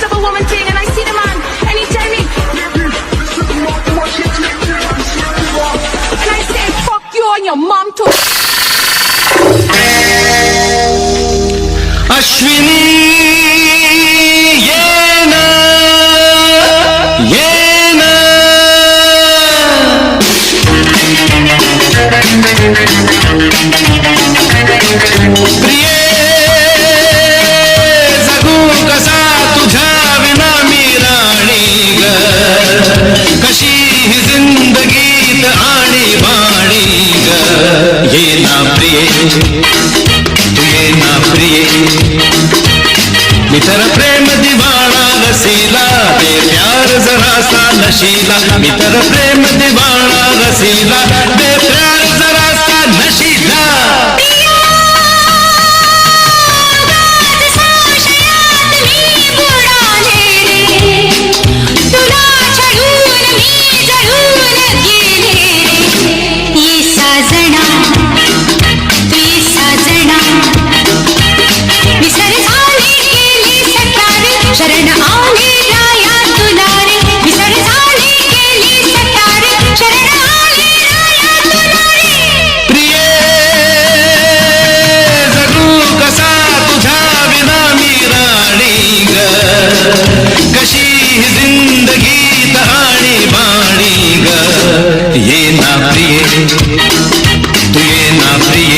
pictures of a woman thing, and I see the man, and he tell me, and I say, fuck you and your mom too. Ashwini ये ना प्रिय जगू कसा तुझ्या विना मी राणी ग कशी ही जिंदगीत आणि बाणी ग ये ना प्रिय तू ये ना प्रिय मी तर प्रेम दिवाणा रसीला ते प्यार जरा सा नशीला मी तर प्रेम दिवाणा रसीला ते प्यार जरा सा नशीला शरण आले राया तुला रे विसर झाली गेली सतार शरण आले राया तुला रे प्रिय जगू कसा तुझ्या विना मी राणी ग कशी ही जिंदगी तहाणी बाणी ग ये ना प्रिय तू ये ना प्रिय